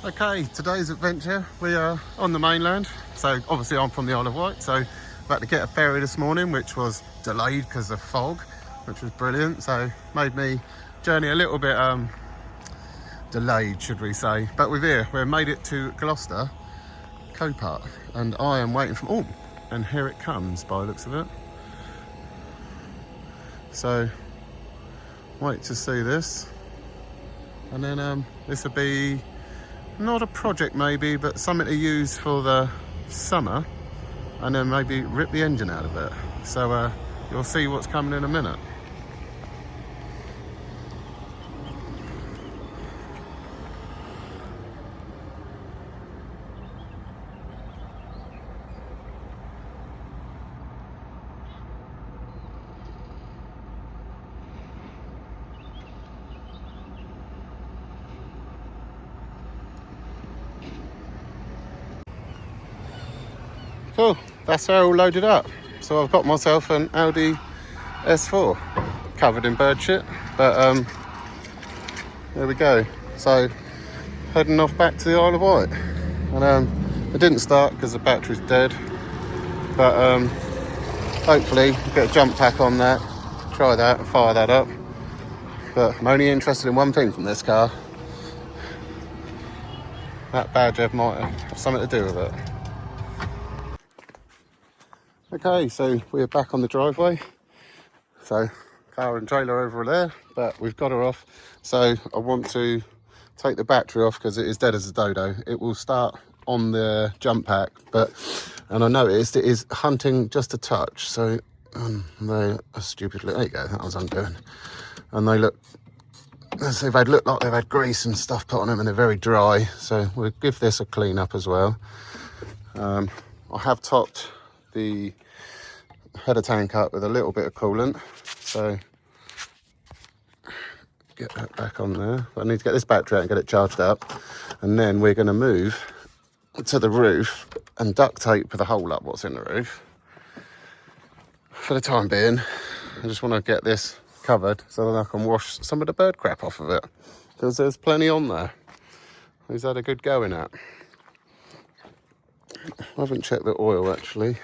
Okay, today's adventure, we are on the mainland. So obviously I'm from the Isle of Wight, so about to get a ferry this morning, which was delayed because of fog, which was brilliant. So made me journey a little bit delayed, should we say. But we've made it to Gloucester, Copart, and I am waiting for, and here it comes by the looks of it. So wait to see this. And then this will be not a project maybe, but something to use for the summer, and then maybe rip the engine out of it. So you'll see what's coming in a minute. Cool, that's how all loaded up. So I've got myself an Audi S4 covered in bird shit, but there we go. So heading off back to the Isle of Wight, and it didn't start because the battery's dead, but hopefully get a jump pack on that, try that and fire that up. But I'm only interested in one thing from this car. That badge might have something to do with it. Okay, so we're back on the driveway. So car and trailer over there, but we've got her off. So I want to take the battery off because it is dead as a dodo. It will start on the jump pack, and I noticed it is hunting just a touch. So they are stupidly, there you go, that was undoing. And they look, as if they'd look like they've had grease and stuff put on them, and they're very dry. So we'll give this a clean up as well. I have topped the header tank up with a little bit of coolant, so get that back on there. But I need to get this battery out and get it charged up, and then we're going to move to the roof and duct tape the hole up what's in the roof. For the time being, I just want to get this covered so that I can wash some of the bird crap off of it, because there's plenty on there. He's had a good go in it. I haven't checked the oil actually.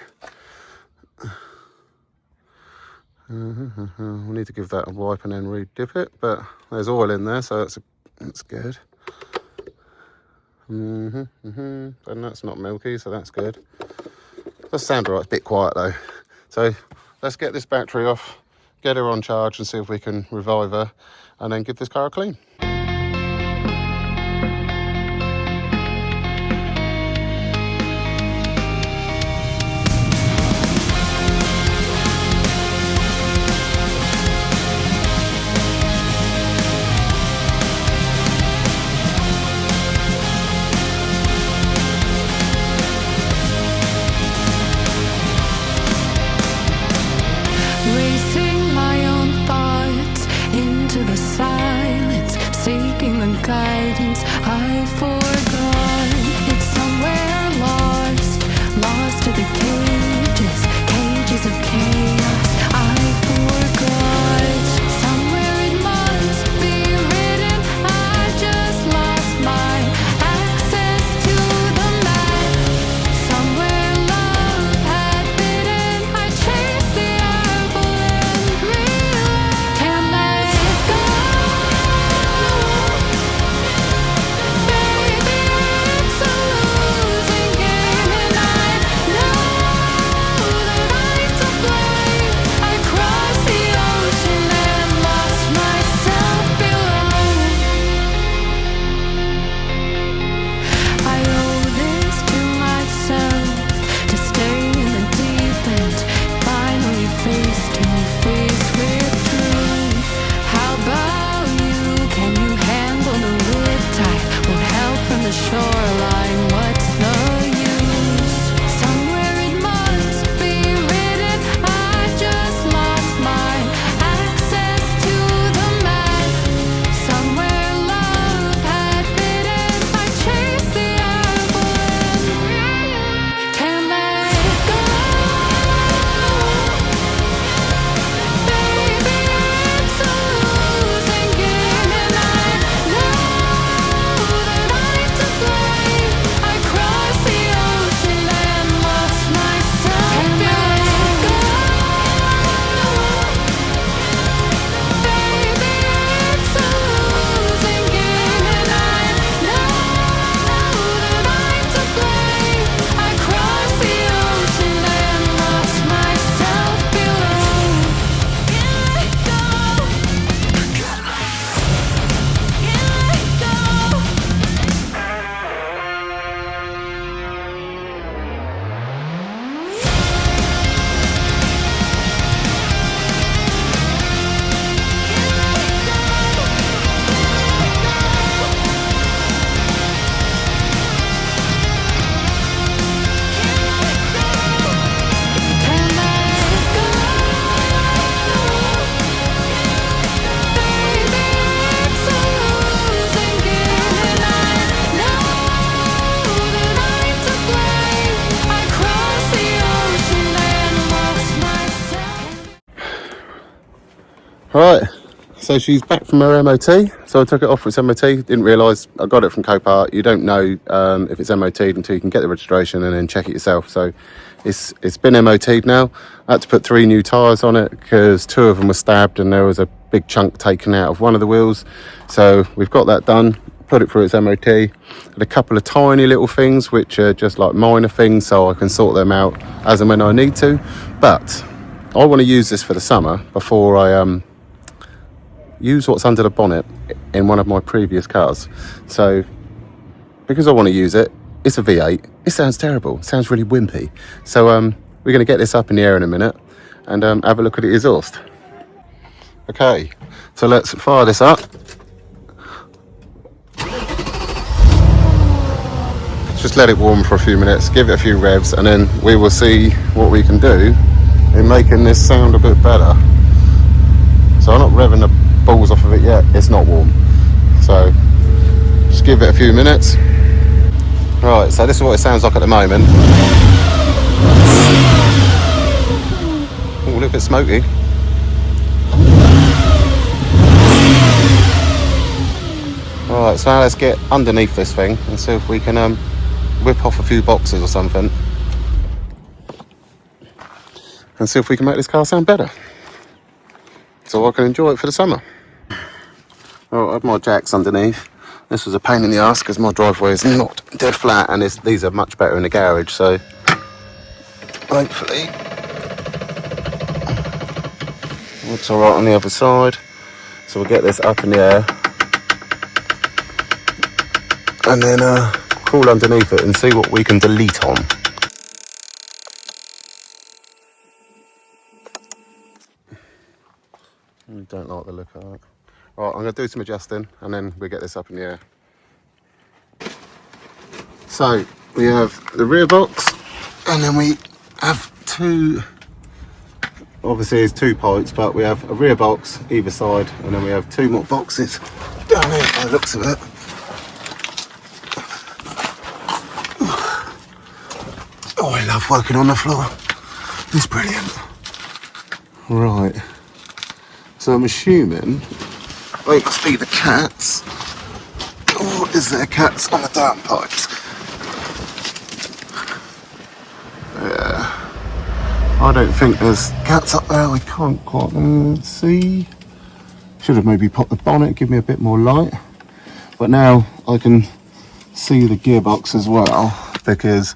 We'll need to give that a wipe and then re-dip it, but there's oil in there, so that's good. And that's not milky, so that's good. Does sound alright, it's a bit quiet though. So let's get this battery off, get her on charge and see if we can revive her, and then give this car a clean. Guidance I forgot. It's somewhere lost to the cages of chaos. I forgot. Somewhere it must be written. I just lost my access to the map. Somewhere love had bidden. I chased the apple and realized can't let it go. Shoreline, what's the use? Somewhere it must be written. I just lost my access to the map. Somewhere love had bidden. I chased the apple and can't let it go. Baby, it's a losing game, and I know that I took Right, so she's back from her MOT. So I took it off for its MOT. Didn't realise I got it from Copart. You don't know if it's MOT'd until you can get the registration and then check it yourself. So it's been MOT'd now. I had to put 3 new tyres on it because 2 of them were stabbed and there was a big chunk taken out of one of the wheels. So we've got that done. Put it through its MOT. Had a couple of tiny little things which are just like minor things, so I can sort them out as and when I need to. But I want to use this for the summer before I use what's under the bonnet in one of my previous cars. So because I want to use it, it's a V8. It sounds terrible. It sounds really wimpy. So we're going to get this up in the air in a minute and have a look at the exhaust. Okay, so let's fire this up. Just let it warm for a few minutes, give it a few revs, and then we will see what we can do in making this sound a bit better. So I'm not revving the balls off of it yet, it's not warm. So just give it a few minutes. Right, so this is what it sounds like at the moment. Oh, a little bit smoky. Right, so now let's get underneath this thing and see if we can whip off a few boxes or something and see if we can make this car sound better so I can enjoy it for the summer. Oh, I have my jacks underneath. This was a pain in the ass because my driveway is not dead flat and these are much better in the garage, so hopefully it's alright on the other side. So we'll get this up in the air and then crawl underneath it and see what we can delete on. I don't like the look of that. Right, I'm going to do some adjusting and then we'll get this up in the air. So we have the rear box and then we have 2, obviously there's 2 pipes, but we have a rear box either side and then we have 2 more boxes down here by the looks of it. Oh, I love working on the floor. It's brilliant. Right. So I'm assuming they must be the cats. Or is there cats on the down pipes? Yeah. I don't think there's cats up there. We can't quite see. Should have maybe popped the bonnet, give me a bit more light. But now I can see the gearbox as well, because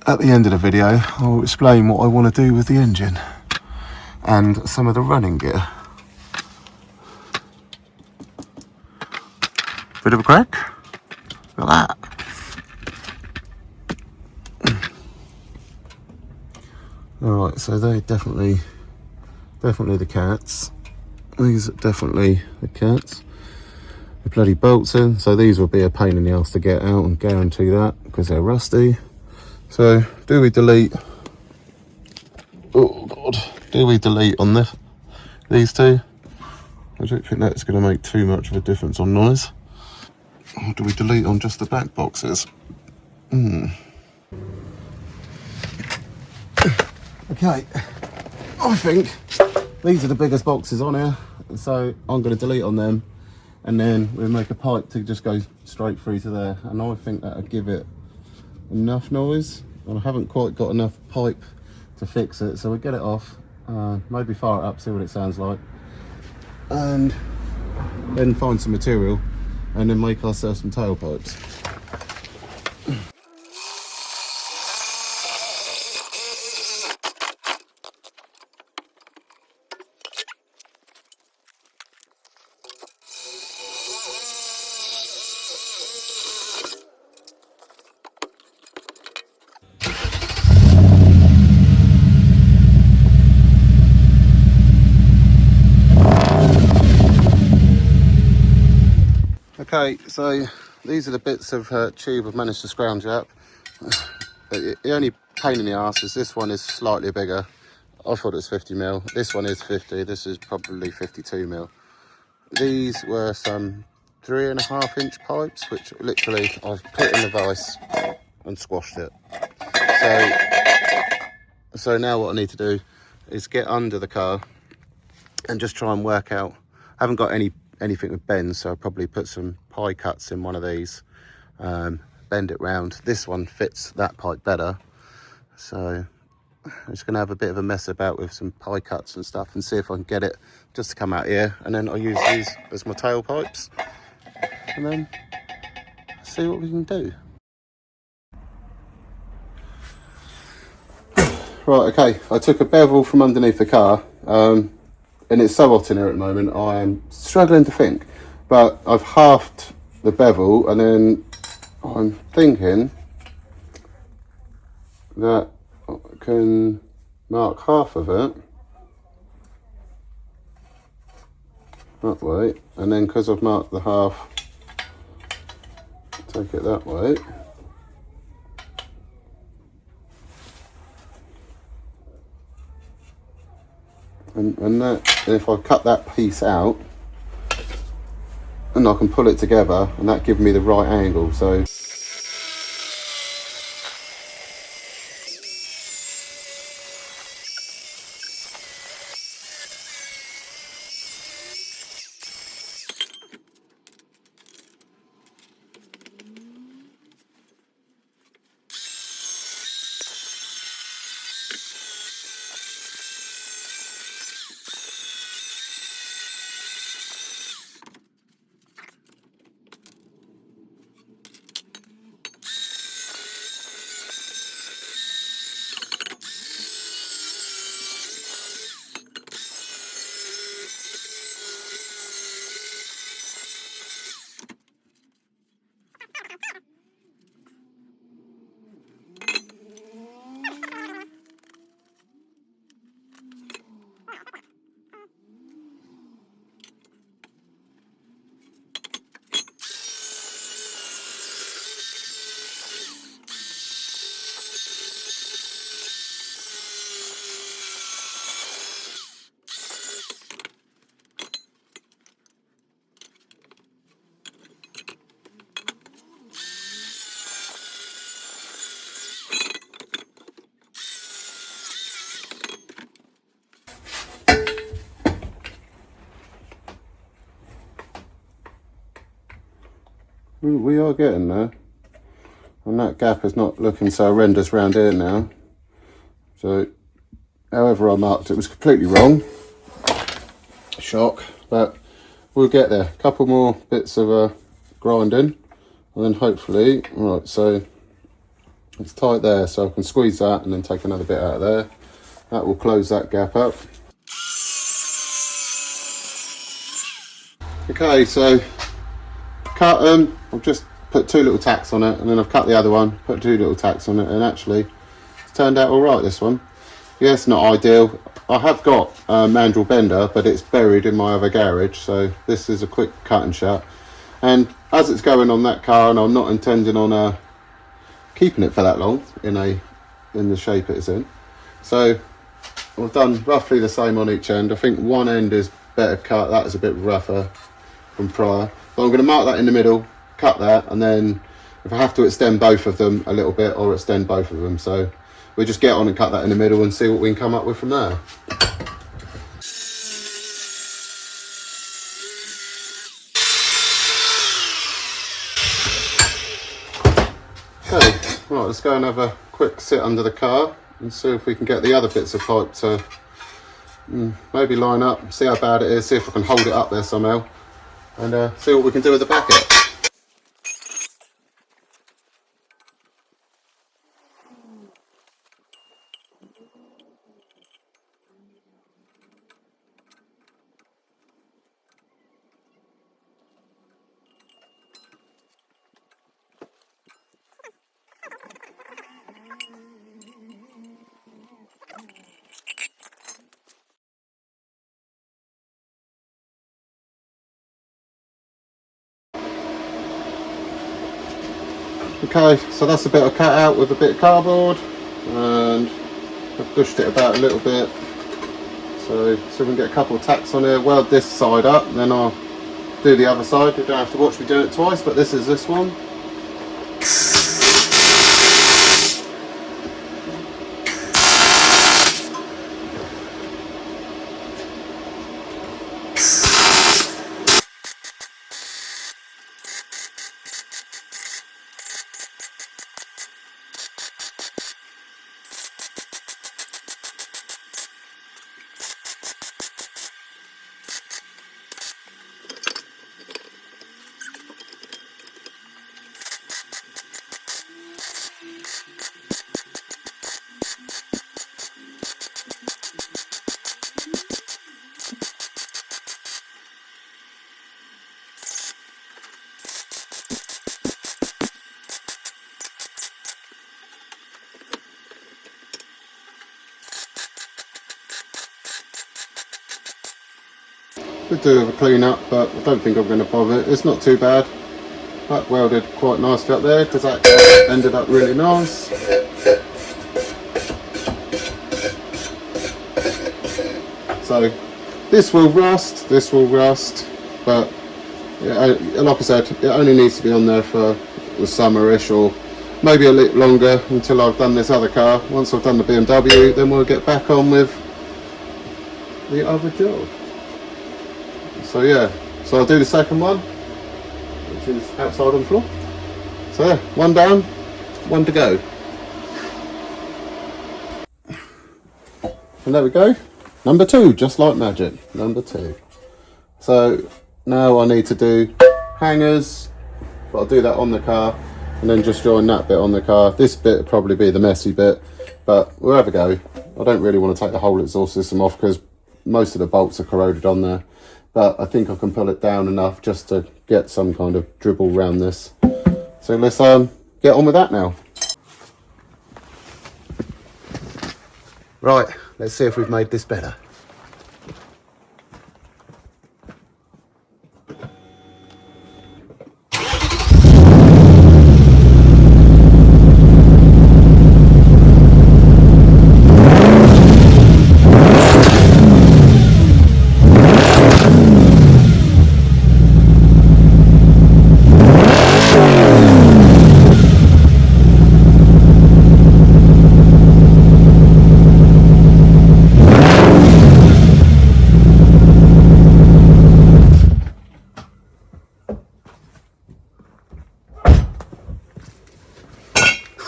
at the end of the video I'll explain what I want to do with the engine and some of the running gear. Bit of a crack. Look at that. Alright, so they're definitely the cats. These are definitely the cats. The bloody bolts in, so these will be a pain in the ass to get out, and guarantee that, because they're rusty. So do we delete? Oh god, do we delete on these 2? I don't think that's going to make too much of a difference on noise. Or do we delete on just the back boxes? Okay, I think these are the biggest boxes on here, so I'm going to delete on them, and then we'll make a pipe to just go straight through to there, and I think that'll give it enough noise. And I haven't quite got enough pipe to fix it, so we'll get it off, maybe fire it up, see what it sounds like, and then find some material and then make ourselves some tailpipes. Okay, so these are the bits of tube I've managed to scrounge up. The only pain in the arse is this one is slightly bigger. I thought it was 50mm. This one is 50. This is probably 52mm. These were some 3.5-inch pipes, which literally I've put in the vise and squashed it. So now what I need to do is get under the car and just try and work out. I haven't got anything with bends, so I'll probably put some pie cuts in one of these, bend it round. This one fits that pipe better, so I'm just going to have a bit of a mess about with some pie cuts and stuff and see if I can get it just to come out here, and then I'll use these as my tail pipes and then see what we can do. Right, okay, I took a bevel from underneath the car, and it's so hot in here at the moment, I am struggling to think, but I've halved the bevel, and then I'm thinking that I can mark half of it that way, and then because I've marked the half, take it that way. And if I cut that piece out, and I can pull it together, and that gives me the right angle. So we are getting there, and that gap is not looking so horrendous round here now. So however I marked it was completely wrong, shock, but we'll get there. A couple more bits of grinding, and then hopefully, right, so it's tight there, so I can squeeze that and then take another bit out of there. That will close that gap up. Okay, so cut them. I've just put 2 little tacks on it, and then I've cut the other one, put 2 little tacks on it, and actually it's turned out all right, this one. Yeah, it's not ideal. I have got a mandrel bender, but it's buried in my other garage, so this is a quick cut and shut. And as it's going on that car, and I'm not intending on keeping it for that long in the shape it is in, so I've done roughly the same on each end. I think one end is better cut, that is a bit rougher from prior. But I'm going to mark that in the middle, cut that, and then if I have to extend both of them a little bit, or extend both of them. So we'll just get on and cut that in the middle and see what we can come up with from there. Okay, right, let's go and have a quick sit under the car and see if we can get the other bits of pipe to maybe line up, see how bad it is, see if I can hold it up there somehow, and see what we can do with the bracket. Okay, so that's a bit of cut out with a bit of cardboard, and I've pushed it about a little bit, so we can get a couple of tacks on here, weld this side up, and then I'll do the other side. You don't have to watch me do it twice, but this is this one. Could do with a clean up, but I don't think I'm going to bother. It's not too bad. That welded quite nicely up there because that ended up really nice. So this will rust, but yeah, like I said, it only needs to be on there for the summer-ish, or maybe a little longer until I've done this other car. Once I've done the BMW, then we'll get back on with the other job. So yeah, so I'll do the second one, which is outside on the floor. So yeah, one down, one to go. And there we go. Number 2, just like magic, number 2. So now I need to do hangers, but I'll do that on the car and then just join that bit on the car. This bit will probably be the messy bit, but we'll have a go. I don't really want to take the whole exhaust system off because most of the bolts are corroded on there, but I think I can pull it down enough just to get some kind of dribble around this. So let's get on with that now. Right, let's see if we've made this better.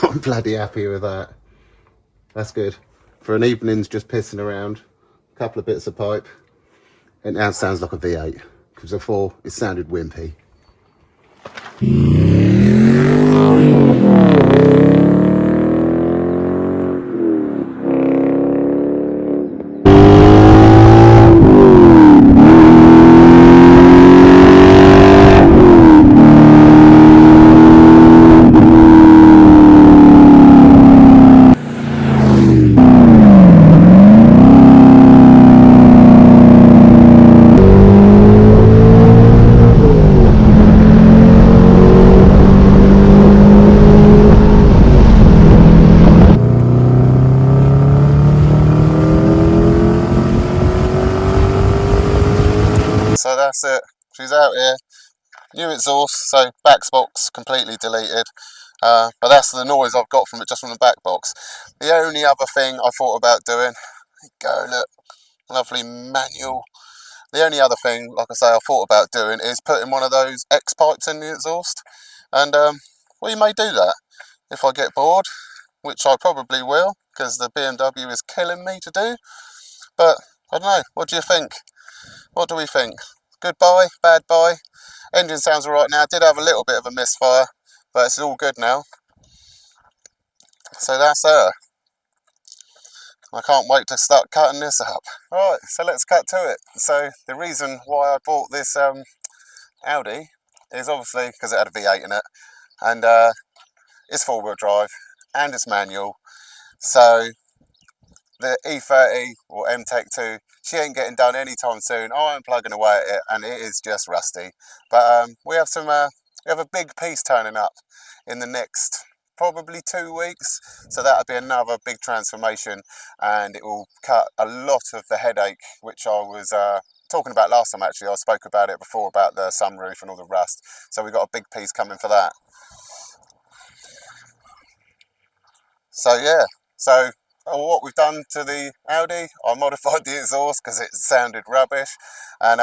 I'm bloody happy with that. That's good. For an evening's just pissing around, a couple of bits of pipe, it now sounds like a V8, because before it sounded wimpy. So that's it, she's out here. New exhaust, so back box completely deleted, but that's the noise I've got from it, just from the back box. The only other thing I thought about doing, go look, lovely manual. The only other thing, like I say, I thought about doing is putting one of those X pipes in the exhaust, and well, you may do that if I get bored, which I probably will, because the BMW is killing me to do. But I don't know, what do you think? What do we think? Good buy, bad buy? Engine sounds alright now. Did have a little bit of a misfire, but it's all good now. So that's her. I can't wait to start cutting this up. Right, so let's cut to it. So the reason why I bought this Audi is obviously because it had a V8 in it, and it's 4-wheel drive and it's manual. So the E30 or M-Tech 2, she ain't getting done anytime soon. I am plugging away at it and it is just rusty. But we have a big piece turning up in the next probably 2 weeks. So that'll be another big transformation, and it will cut a lot of the headache, which I was talking about last time. Actually, I spoke about it before, about the sunroof and all the rust. So we've got a big piece coming for that. So yeah, so what we've done to the Audi, I modified the exhaust because it sounded rubbish, and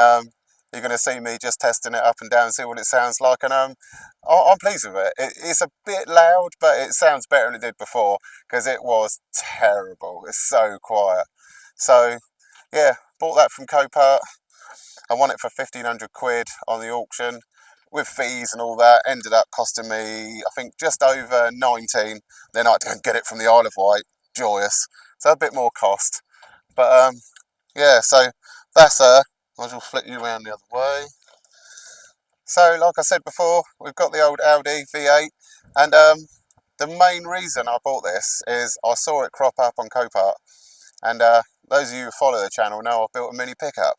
you're going to see me just testing it up and down, see what it sounds like, and I'm pleased with it. It's a bit loud, but it sounds better than it did before, because it was terrible. It's so quiet. So yeah, bought that from Copart. I won it for 1,500 quid on the auction, with fees and all that. Ended up costing me, I think, just over 19. Then I had to go and get it from the Isle of Wight. Joyous. So a bit more cost. But yeah, so that's her. I'll just flip you around the other way. So like I said before, we've got the old Audi V8, and the main reason I bought this is I saw it crop up on Copart, and those of you who follow the channel know I've built a mini pickup.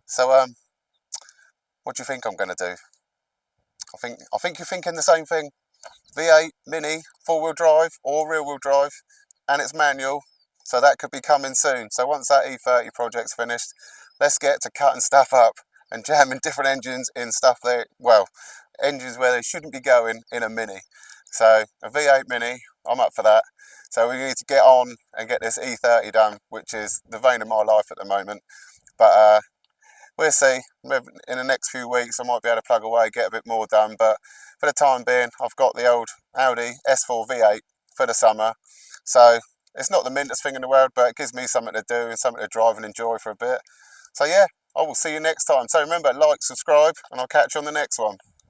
So What do you think I'm going to do? I think you're thinking the same thing. V8 Mini, 4-wheel drive or rear-wheel drive, and it's manual, so that could be coming soon. So once that E30 project's finished, let's get to cutting stuff up and jamming different engines in stuff there, well, engines where they shouldn't be going in a Mini. So a V8 Mini, I'm up for that. So we need to get on and get this E30 done, which is the vein of my life at the moment. But we'll see. In the next few weeks I might be able to plug away, get a bit more done, but for the time being I've got the old Audi S4 V8 for the summer. So it's not the mintest thing in the world, but it gives me something to do and something to drive and enjoy for a bit. So yeah, I will see you next time. So remember, like, subscribe, and I'll catch you on the next one.